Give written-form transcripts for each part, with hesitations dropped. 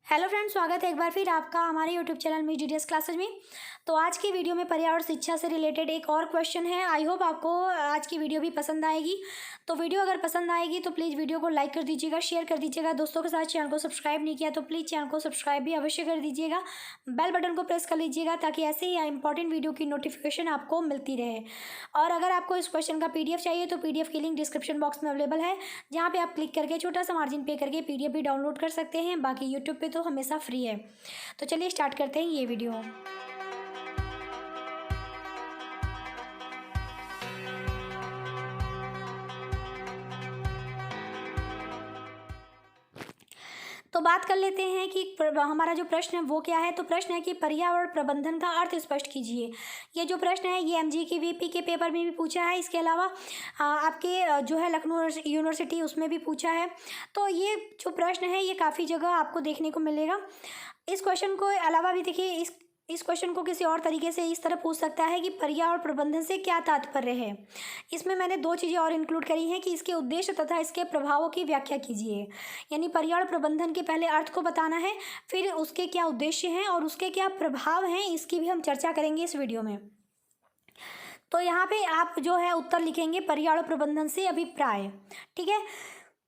Hello friends, स्वागत है एक बार फिर आपका हमारे यूट्यूब चैनल में जीडीएस क्लासेज में। तो आज की वीडियो में पर्यावरण शिक्षा से रिलेटेड एक और क्वेश्चन है। आई होप आपको आज की वीडियो भी पसंद आएगी। तो वीडियो अगर पसंद आएगी तो प्लीज़ वीडियो को लाइक कर दीजिएगा, शेयर कर दीजिएगा दोस्तों के साथ। चैनल को सब्सक्राइब नहीं किया तो प्लीज़ चैनल को सब्सक्राइब भी अवश्य कर दीजिएगा। बेल बटन को प्रेस कर लीजिएगा ताकि ऐसे ही इंपॉर्टेंट वीडियो की नोटिफिकेशन आपको मिलती रहे। और अगर आपको इस क्वेश्चन का PDF चाहिए तो PDF की लिंक डिस्क्रिप्शन बॉक्स में अवेलेबल है, जहाँ पे आप क्लिक करके छोटा सा मार्जिन पे करके PDF भी डाउनलोड कर सकते हैं। बाकी यूट्यूब पे तो हमेशा फ्री है। तो चलिए स्टार्ट करते हैं ये वीडियो। तो बात कर लेते हैं कि हमारा जो प्रश्न है वो क्या है। तो प्रश्न है कि पर्यावरण प्रबंधन का अर्थ स्पष्ट कीजिए। ये जो प्रश्न है ये MG की VP के पेपर में भी पूछा है। इसके अलावा आपके जो है लखनऊ यूनिवर्सिटी उसमें भी पूछा है। तो ये जो प्रश्न है ये काफ़ी जगह आपको देखने को मिलेगा। इस क्वेश्चन को अलावा भी देखिए, इस क्वेश्चन को किसी और तरीके से इस तरह पूछ सकता है कि पर्यावरण प्रबंधन से क्या तात्पर्य है। इसमें मैंने दो चीज़ें और इंक्लूड करी हैं कि इसके उद्देश्य तथा इसके प्रभावों की व्याख्या कीजिए। यानी पर्यावरण प्रबंधन के पहले अर्थ को बताना है, फिर उसके क्या उद्देश्य हैं और उसके क्या प्रभाव हैं, इसकी भी हम चर्चा करेंगे इस वीडियो में। तो यहाँ पे आप जो है उत्तर लिखेंगे पर्यावरण प्रबंधन से अभिप्राय। ठीक है,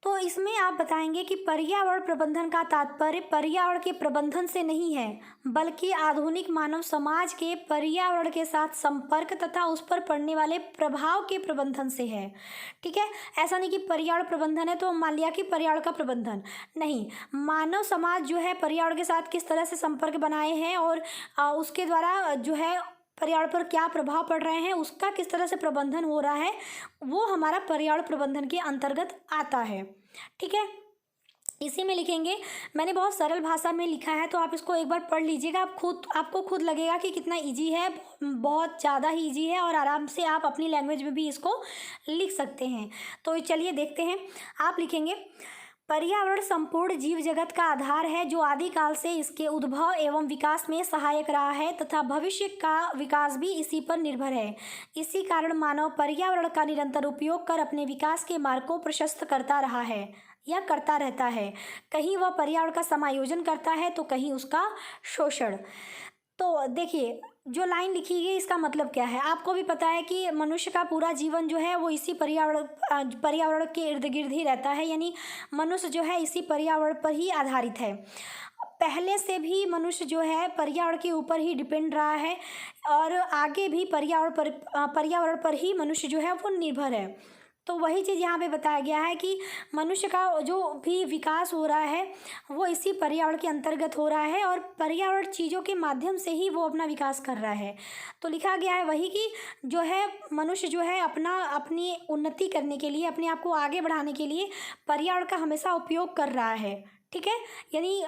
तो इसमें आप बताएंगे कि पर्यावरण प्रबंधन का तात्पर्य पर्यावरण के प्रबंधन से नहीं है, बल्कि आधुनिक मानव समाज के पर्यावरण के साथ संपर्क तथा उस पर पड़ने वाले प्रभाव के प्रबंधन से है। ठीक है, ऐसा नहीं कि पर्यावरण प्रबंधन है तो मान लिया कि पर्यावरण का प्रबंधन नहीं, मानव समाज जो है पर्यावरण के साथ किस तरह से संपर्क बनाए हैं और उसके द्वारा जो है पर्यावरण पर क्या प्रभाव पड़ रहे हैं, उसका किस तरह से प्रबंधन हो रहा है, वो हमारा पर्यावरण प्रबंधन के अंतर्गत आता है। ठीक है, इसी में लिखेंगे। मैंने बहुत सरल भाषा में लिखा है तो आप इसको एक बार पढ़ लीजिएगा। आपको खुद लगेगा कि कितना इजी है, बहुत ज़्यादा ही इजी है और आराम से आप अपनी लैंग्वेज में भी इसको लिख सकते हैं। तो चलिए देखते हैं। आप लिखेंगे पर्यावरण संपूर्ण जीव जगत का आधार है, जो आदिकाल से इसके उद्भव एवं विकास में सहायक रहा है तथा भविष्य का विकास भी इसी पर निर्भर है। इसी कारण मानव पर्यावरण का निरंतर उपयोग कर अपने विकास के मार्ग को प्रशस्त करता रहा है या करता रहता है। कहीं वह पर्यावरण का समायोजन करता है तो कहीं उसका शोषण। तो देखिए, जो लाइन लिखी गई इसका मतलब क्या है। आपको भी पता है कि मनुष्य का पूरा जीवन जो है वो इसी पर्यावरण के इर्द गिर्द ही रहता है। यानी मनुष्य जो है इसी पर्यावरण पर ही आधारित है। पहले से भी मनुष्य जो है पर्यावरण के ऊपर ही डिपेंड रहा है और आगे भी पर्यावरण पर ही मनुष्य जो है वो निर्भर है। तो वही चीज़ यहाँ पे बताया गया है कि मनुष्य का जो भी विकास हो रहा है वो इसी पर्यावरण के अंतर्गत हो रहा है और पर्यावरण चीज़ों के माध्यम से ही वो अपना विकास कर रहा है। तो लिखा गया है वही कि जो है मनुष्य जो है अपनी उन्नति करने के लिए, अपने आप को आगे बढ़ाने के लिए पर्यावरण का हमेशा उपयोग कर रहा है। ठीक है, यानी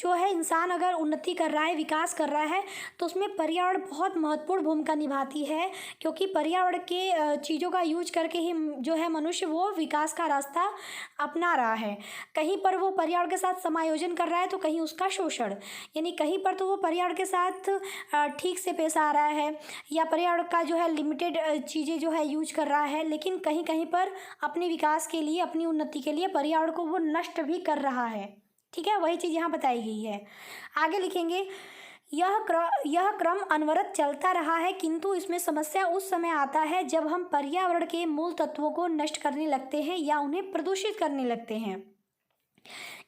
जो है इंसान अगर उन्नति कर रहा है, विकास कर रहा है तो उसमें पर्यावरण बहुत महत्वपूर्ण भूमिका निभाती है, क्योंकि पर्यावरण के चीज़ों का यूज करके ही जो है मनुष्य वो विकास का रास्ता अपना रहा है। कहीं पर वो पर्यावरण के साथ समायोजन कर रहा है तो कहीं उसका शोषण। यानी कहीं पर तो वो पर्यावरण के साथ ठीक से पेश आ रहा है या पर्यावरण का जो है लिमिटेड चीज़ें जो है यूज कर रहा है, लेकिन कहीं कहीं पर अपने विकास के लिए, अपनी उन्नति के लिए पर्यावरण को वो नष्ट भी कर रहा है। ठीक है, वही चीज़ यहाँ बताई गई है। आगे लिखेंगे यह क्रम अनवरत चलता रहा है, किंतु इसमें समस्या उस समय आता है जब हम पर्यावरण के मूल तत्वों को नष्ट करने लगते हैं या उन्हें प्रदूषित करने लगते हैं।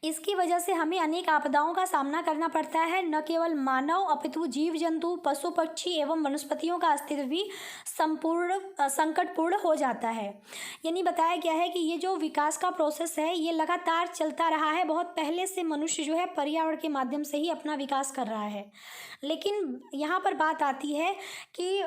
इसकी वजह से हमें अनेक आपदाओं का सामना करना पड़ता है। न केवल मानव अपितु जीव जंतु, पशु पक्षी एवं वनस्पतियों का अस्तित्व भी संपूर्ण संकटपूर्ण हो जाता है। यानी बताया गया है कि ये जो विकास का प्रोसेस है ये लगातार चलता रहा है। बहुत पहले से मनुष्य जो है पर्यावरण के माध्यम से ही अपना विकास कर रहा है। लेकिन यहाँ पर बात आती है कि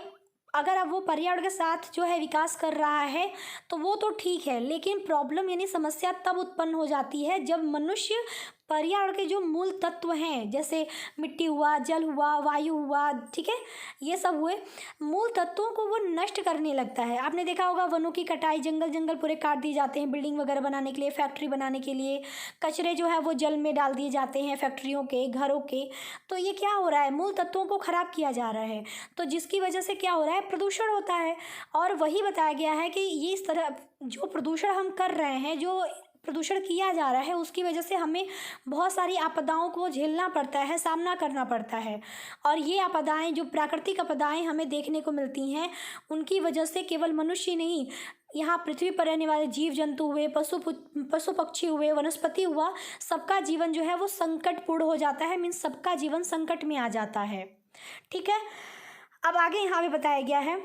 अगर अब वो पर्यावरण के साथ जो है विकास कर रहा है तो वो तो ठीक है, लेकिन प्रॉब्लम यानी समस्या तब उत्पन्न हो जाती है जब मनुष्य पर्यावरण के जो मूल तत्व हैं, जैसे मिट्टी हुआ, जल हुआ, वायु हुआ, ठीक है, ये सब हुए, मूल तत्वों को वो नष्ट करने लगता है। आपने देखा होगा वनों की कटाई, जंगल पूरे काट दिए जाते हैं बिल्डिंग वगैरह बनाने के लिए, फैक्ट्री बनाने के लिए। कचरे जो है वो जल में डाल दिए जाते हैं फैक्ट्रियों के, घरों के। तो ये क्या हो रहा है, मूल तत्वों को खराब किया जा रहा है। तो जिसकी वजह से क्या हो रहा है, प्रदूषण होता है। और वही बताया गया है कि ये इस तरह जो प्रदूषण हम कर रहे हैं, जो प्रदूषण किया जा रहा है उसकी वजह से हमें बहुत सारी आपदाओं को झेलना पड़ता है, सामना करना पड़ता है। और ये आपदाएं, जो प्राकृतिक आपदाएं हमें देखने को मिलती हैं, उनकी वजह से केवल मनुष्य नहीं, यहाँ पृथ्वी पर रहने वाले जीव जंतु हुए, पशु पक्षी हुए, वनस्पति हुआ, सबका जीवन जो है वो संकटपूर्ण हो जाता है। मीन्स सबका जीवन संकट में आ जाता है। ठीक है, अब आगे यहाँ पे बताया गया है,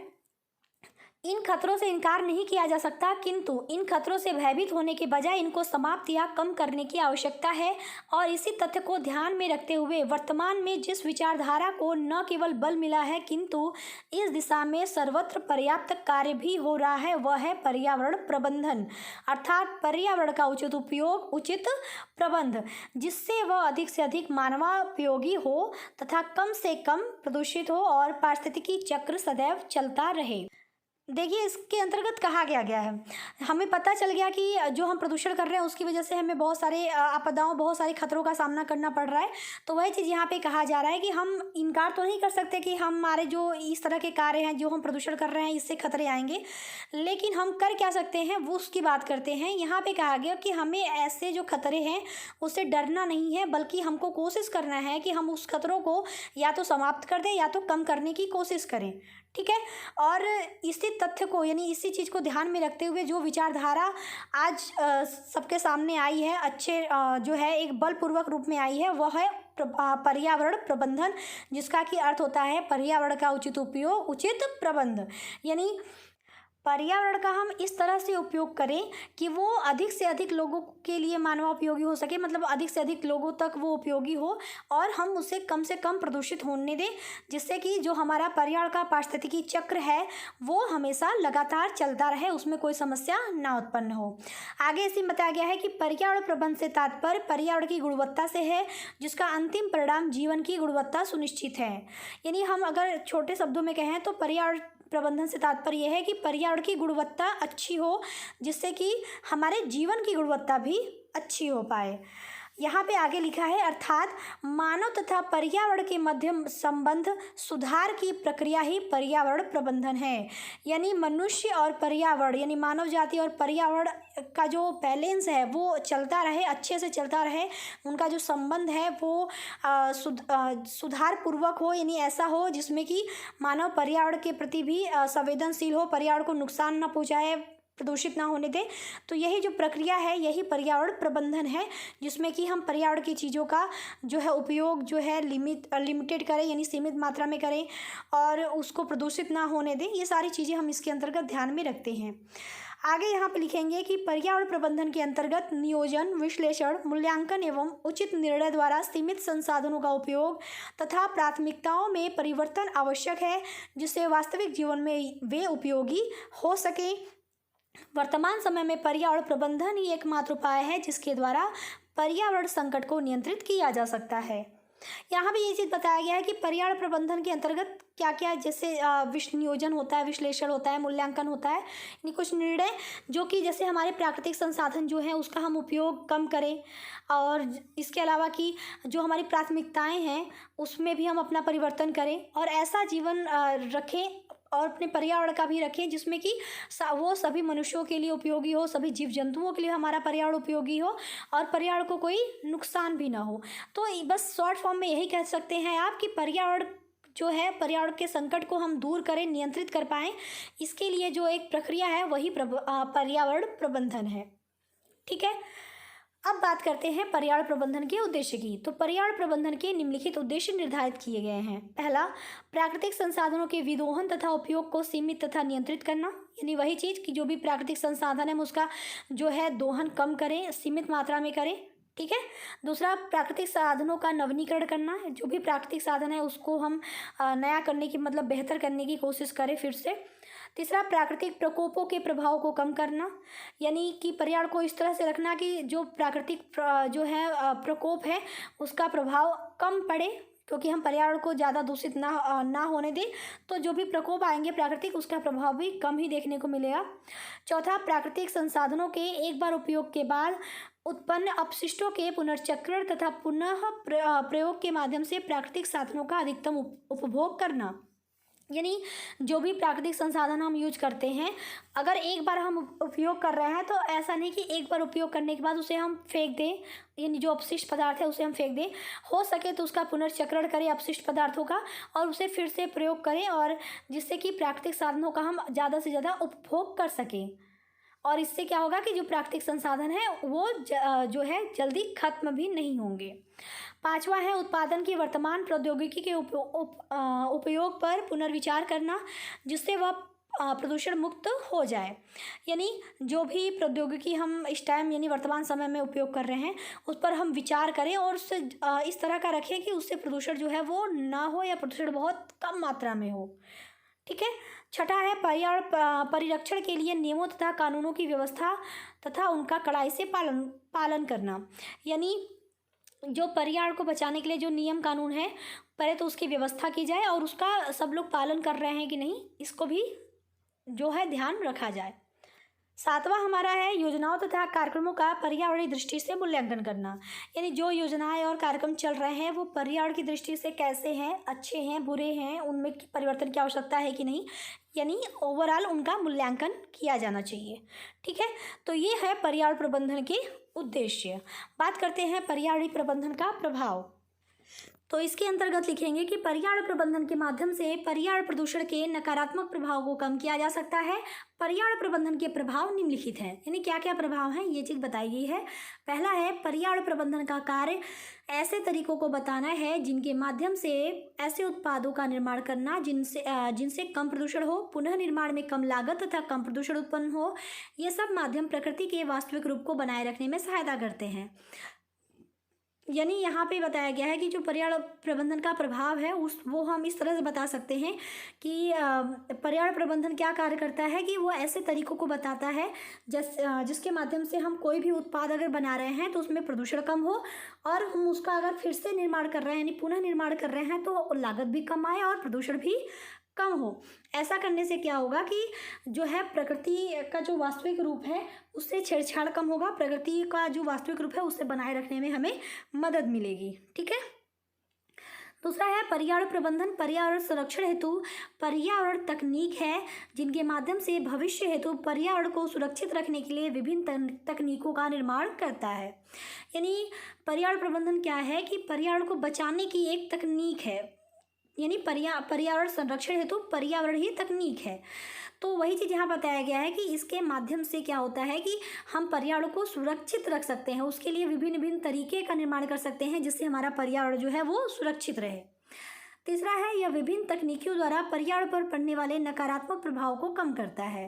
इन खतरों से इनकार नहीं किया जा सकता, किंतु इन खतरों से भयभीत होने के बजाय इनको समाप्त या कम करने की आवश्यकता है। और इसी तथ्य को ध्यान में रखते हुए वर्तमान में जिस विचारधारा को न केवल बल मिला है, किंतु इस दिशा में सर्वत्र पर्याप्त कार्य भी हो रहा है, वह है पर्यावरण प्रबंधन, अर्थात पर्यावरण का उचित उपयोग, उचित प्रबंध, जिससे वह अधिक से अधिक मानवापयोगी हो तथा कम से कम प्रदूषित हो और पारिस्थितिकी चक्र सदैव चलता रहे। देखिए, इसके अंतर्गत कहा गया है, हमें पता चल गया कि जो हम प्रदूषण कर रहे हैं उसकी वजह से हमें बहुत सारे आपदाओं, बहुत सारे खतरों का सामना करना पड़ रहा है। तो वही चीज़ यहाँ पे कहा जा रहा है कि हम इनकार तो नहीं कर सकते कि हमारे जो इस तरह के कार्य हैं, जो हम प्रदूषण कर रहे हैं, इससे खतरे आएंगे, लेकिन हम कर क्या सकते हैं वो उसकी बात करते हैं। यहाँ पे कहा गया कि हमें ऐसे जो खतरे हैं उससे डरना नहीं है, बल्कि हमको कोशिश करना है कि हम उस खतरों को या तो समाप्त कर दें या तो कम करने की कोशिश करें। ठीक है, और इसी तथ्य को, यानी इसी चीज़ को ध्यान में रखते हुए जो विचारधारा आज सबके सामने आई है, अच्छे जो है एक बलपूर्वक रूप में आई है, वह है पर्यावरण प्रबंधन, जिसका कि अर्थ होता है पर्यावरण का उचित उपयोग, उचित प्रबंध। यानी पर्यावरण का हम इस तरह से उपयोग करें कि वो अधिक से अधिक लोगों के लिए मानवापयोगी हो सके, मतलब अधिक से अधिक लोगों तक वो उपयोगी हो, और हम उसे कम से कम प्रदूषित होने दें, जिससे कि जो हमारा पर्यावरण का पारिस्थितिकी चक्र है वो हमेशा लगातार चलता रहे, उसमें कोई समस्या ना उत्पन्न हो। आगे इसी में बताया गया है कि पर्यावरण प्रबंधन से तात्पर्य पर्यावरण की गुणवत्ता से है, जिसका अंतिम परिणाम जीवन की गुणवत्ता सुनिश्चित है। यानी हम अगर छोटे शब्दों में कहें तो पर्यावरण प्रबंधन से तात्पर्य यह है कि पर्यावरण की गुणवत्ता अच्छी हो, जिससे कि हमारे जीवन की गुणवत्ता भी अच्छी हो पाए। यहाँ पे आगे लिखा है, अर्थात मानव तथा पर्यावरण के मध्य संबंध सुधार की प्रक्रिया ही पर्यावरण प्रबंधन है। यानी मनुष्य और पर्यावरण, यानी मानव जाति और पर्यावरण का जो बैलेंस है वो चलता रहे, अच्छे से चलता रहे, उनका जो संबंध है वो सुधार पूर्वक हो, यानी ऐसा हो जिसमें कि मानव पर्यावरण के प्रति भी संवेदनशील हो, पर्यावरण को नुकसान न पहुँचाए, प्रदूषित ना होने दें। तो यही जो प्रक्रिया है यही पर्यावरण प्रबंधन है, जिसमें कि हम पर्यावरण की चीज़ों का जो है उपयोग जो है लिमिटेड करें, यानी सीमित मात्रा में करें, और उसको प्रदूषित ना होने दें। ये सारी चीज़ें हम इसके अंतर्गत ध्यान में रखते हैं। आगे यहाँ पे लिखेंगे कि पर्यावरण प्रबंधन के अंतर्गत नियोजन, विश्लेषण, मूल्यांकन एवं उचित निर्णय द्वारा सीमित संसाधनों का उपयोग तथा प्राथमिकताओं में परिवर्तन आवश्यक है, जिससे वास्तविक जीवन में वे उपयोगी हो सके। वर्तमान समय में पर्यावरण प्रबंधन ही एकमात्र उपाय है जिसके द्वारा पर्यावरण संकट को नियंत्रित किया जा सकता है। यहाँ भी ये चीज़ बताया गया है कि पर्यावरण प्रबंधन के अंतर्गत क्या क्या, जैसे नियोजन होता है, विश्लेषण होता है, मूल्यांकन होता है, यानी कुछ निर्णय जो कि जैसे हमारे प्राकृतिक संसाधन जो हैं उसका हम उपयोग कम करें, और इसके अलावा कि जो हमारी प्राथमिकताएं हैं उसमें भी हम अपना परिवर्तन करें, और ऐसा जीवन रखें और अपने पर्यावरण का भी रखें जिसमें कि वो सभी मनुष्यों के लिए उपयोगी हो, सभी जीव जंतुओं के लिए हमारा पर्यावरण उपयोगी हो, और पर्यावरण को कोई नुकसान भी ना हो। तो बस शॉर्ट फॉर्म में यही कह सकते हैं आप कि पर्यावरण जो है, पर्यावरण के संकट को हम दूर करें, नियंत्रित कर पाएँ, इसके लिए जो एक प्रक्रिया है वही पर्यावरण प्रबंधन है। ठीक है, अब बात करते हैं पर्यावरण प्रबंधन के उद्देश्य की। तो पर्यावरण प्रबंधन के निम्नलिखित उद्देश्य निर्धारित किए गए हैं। पहला, प्राकृतिक संसाधनों के विदोहन तथा उपयोग को सीमित तथा नियंत्रित करना, यानी वही चीज़ कि जो भी प्राकृतिक संसाधन है उसका जो है दोहन कम करें, सीमित मात्रा में करें। ठीक है। दूसरा, प्राकृतिक साधनों का नवीनीकरण करना, जो भी प्राकृतिक साधन है उसको हम नया करने की, मतलब बेहतर करने की कोशिश करें फिर से। तीसरा, प्राकृतिक प्रकोपों के प्रभाव को कम करना, यानी कि पर्यावरण को इस तरह से रखना कि जो प्राकृतिक जो है प्रकोप है उसका प्रभाव कम पड़े, क्योंकि हम पर्यावरण को ज़्यादा दूषित ना होने दें, तो जो भी प्रकोप आएंगे प्राकृतिक उसका प्रभाव भी कम ही देखने को मिलेगा। चौथा, प्राकृतिक संसाधनों के एक बार उपयोग के बाद उत्पन्न अपशिष्टों के पुनर्चक्रण तथा पुनः प्रयोग के माध्यम से प्राकृतिक साधनों का अधिकतम उपभोग करना। यानी जो भी प्राकृतिक संसाधन हम यूज करते हैं, अगर एक बार हम उपयोग कर रहे हैं तो ऐसा नहीं कि एक बार उपयोग करने के बाद उसे हम फेंक दें, यानी जो अपशिष्ट पदार्थ है उसे हम फेंक दें। हो सके तो उसका पुनर्चक्रण करें अपशिष्ट पदार्थों का, और उसे फिर से प्रयोग करें, और जिससे कि प्राकृतिक साधनों का हम ज़्यादा से ज़्यादा उपभोग कर सकें। और इससे क्या होगा कि जो प्राकृतिक संसाधन है वो जो है जल्दी खत्म भी नहीं होंगे। पांचवा है उत्पादन की वर्तमान प्रौद्योगिकी के उपयोग पर पुनर्विचार करना, जिससे वह प्रदूषण मुक्त हो जाए। यानी जो भी प्रौद्योगिकी हम इस टाइम यानी वर्तमान समय में उपयोग कर रहे हैं उस पर हम विचार करें और उससे इस तरह का रखें कि उससे प्रदूषण जो है वो ना हो, या प्रदूषण बहुत कम मात्रा में हो। ठीक है। छठा है पर्यावरण परिरक्षण के लिए नियमों तथा कानूनों की व्यवस्था तथा उनका कड़ाई से पालन करना। यानी जो पर्यावरण को बचाने के लिए जो नियम कानून है, पहले तो उसकी व्यवस्था की जाए और उसका सब लोग पालन कर रहे हैं कि नहीं, इसको भी जो है ध्यान रखा जाए। सातवां हमारा है योजनाओं तथा कार्यक्रमों का पर्यावरणीय दृष्टि से मूल्यांकन करना। यानी जो योजनाएं और कार्यक्रम चल रहे हैं वो पर्यावरण की दृष्टि से कैसे हैं, अच्छे हैं, बुरे हैं, उनमें परिवर्तन की आवश्यकता है कि नहीं, यानी ओवरऑल उनका मूल्यांकन किया जाना चाहिए। ठीक है। तो ये है पर्यावरण प्रबंधन के उद्देश्य। बात करते हैं पर्यावरणीय प्रबंधन का प्रभाव। तो इसके अंतर्गत लिखेंगे कि पर्यावरण प्रबंधन के माध्यम से पर्यावरण प्रदूषण के नकारात्मक प्रभाव को कम किया जा सकता है। पर्यावरण प्रबंधन के प्रभाव निम्नलिखित हैं, यानी क्या क्या प्रभाव हैं ये चीज़ बताई गई है। पहला है पर्यावरण प्रबंधन का कार्य ऐसे तरीकों को बताना है जिनके माध्यम से ऐसे उत्पादों का निर्माण करना जिनसे कम प्रदूषण हो, पुनः निर्माण में कम लागत तथा कम प्रदूषण उत्पन्न हो। ये सब माध्यम प्रकृति के वास्तविक रूप को बनाए रखने में सहायता करते हैं। यानी यहाँ पे बताया गया है कि जो पर्यावरण प्रबंधन का प्रभाव है वो हम इस तरह से बता सकते हैं कि पर्यावरण प्रबंधन क्या कार्य करता है कि वो ऐसे तरीकों को बताता है जिसके माध्यम से हम कोई भी उत्पाद अगर बना रहे हैं तो उसमें प्रदूषण कम हो, और हम उसका अगर फिर से निर्माण कर रहे हैं यानी पुनः निर्माण कर रहे हैं तो लागत भी कम आए और प्रदूषण भी कम हो। ऐसा करने से क्या होगा कि जो है प्रकृति का जो वास्तविक रूप है उससे छेड़छाड़ कम होगा, प्रकृति का जो वास्तविक रूप है उसे बनाए रखने में हमें मदद मिलेगी। ठीक है। दूसरा है पर्यावरण प्रबंधन पर्यावरण संरक्षण हेतु पर्यावरण तकनीक है जिनके माध्यम से भविष्य हेतु पर्यावरण को सुरक्षित रखने के लिए विभिन्न तकनीकों का निर्माण करता है। यानी पर्यावरण प्रबंधन क्या है कि पर्यावरण को बचाने की एक तकनीक है, यानी पर्यावरण संरक्षण हेतु पर्यावरण ही तकनीक है। तो वही चीज़ यहाँ बताया गया है कि इसके माध्यम से क्या होता है कि हम पर्यावरण को सुरक्षित रख सकते हैं, उसके लिए विभिन्न विभिन्न तरीके का निर्माण कर सकते हैं जिससे हमारा पर्यावरण जो है वो सुरक्षित रहे। तीसरा है यह विभिन्न तकनीकों द्वारा पर्यावरण पर पड़ने वाले नकारात्मक प्रभाव को कम करता है।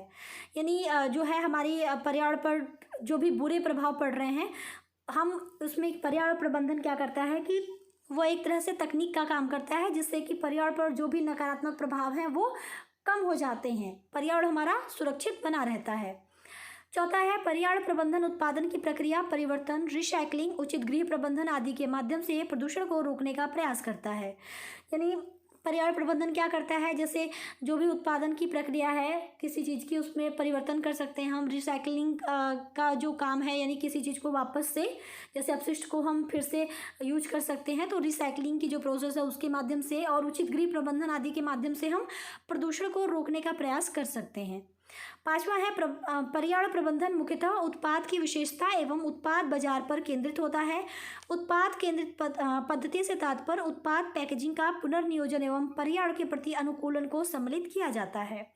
यानी जो है हमारी पर्यावरण पर जो भी बुरे प्रभाव पड़ रहे हैं, हम उसमें पर्यावरण प्रबंधन क्या करता है कि वो एक तरह से तकनीक का काम करता है जिससे कि पर्यावरण पर जो भी नकारात्मक प्रभाव हैं वो कम हो जाते हैं, पर्यावरण हमारा सुरक्षित बना रहता है। चौथा है पर्यावरण प्रबंधन उत्पादन की प्रक्रिया परिवर्तन, रिसाइकलिंग, उचित गृह प्रबंधन आदि के माध्यम से प्रदूषण को रोकने का प्रयास करता है। यानी पर्यावरण प्रबंधन क्या करता है, जैसे जो भी उत्पादन की प्रक्रिया है किसी चीज़ की उसमें परिवर्तन कर सकते हैं हम। रिसाइकलिंग का जो काम है यानी किसी चीज़ को वापस से जैसे अपशिष्ट को हम फिर से यूज कर सकते हैं, तो रिसाइकलिंग की जो प्रोसेस है उसके माध्यम से और उचित गृह प्रबंधन आदि के माध्यम से हम प्रदूषण को रोकने का प्रयास कर सकते हैं। पांचवा है पर्यावरण प्रबंधन मुख्यतः उत्पाद की विशेषता एवं उत्पाद बाजार पर केंद्रित होता है। उत्पाद केंद्रित पद्धति से तात्पर्य उत्पाद पैकेजिंग का पुनर्नियोजन एवं पर्यावरण के प्रति अनुकूलन को सम्मिलित किया जाता है।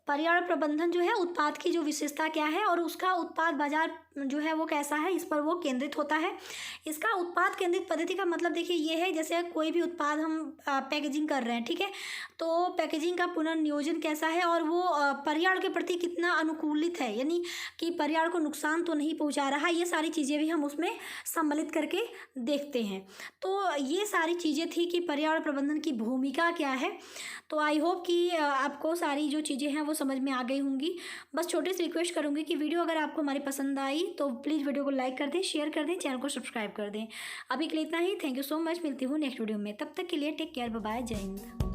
पर्यावरण प्रबंधन जो है उत्पाद की जो विशेषता क्या है और उसका उत्पाद बाजार जो है वो कैसा है इस पर वो केंद्रित होता है। इसका उत्पाद केंद्रित पद्धति का मतलब देखिए ये है, जैसे कोई भी उत्पाद हम पैकेजिंग कर रहे हैं, ठीक है, तो पैकेजिंग का पुनर्नियोजन कैसा है और वो पर्यावरण के प्रति कितना अनुकूलित है, यानी कि पर्यावरण को नुकसान तो नहीं पहुंचा रहा, ये सारी चीज़ें भी हम उसमें सम्मिलित करके देखते हैं। तो ये सारी चीज़ें थी कि पर्यावरण प्रबंधन की भूमिका क्या है। तो आई होप कि आपको सारी जो चीज़ें हैं वो समझ में आ गई होंगी। बस छोटे से रिक्वेस्ट करूँगी कि वीडियो अगर आपको हमारी पसंद आई तो प्लीज़ वीडियो को लाइक कर दें, शेयर कर दें, चैनल को सब्सक्राइब कर दें। अभी के लिए इतना ही। Thank you so much. मिलती हूँ नेक्स्ट वीडियो में, तब तक के लिए टेक केयर, बाय बाय, जय हिंद।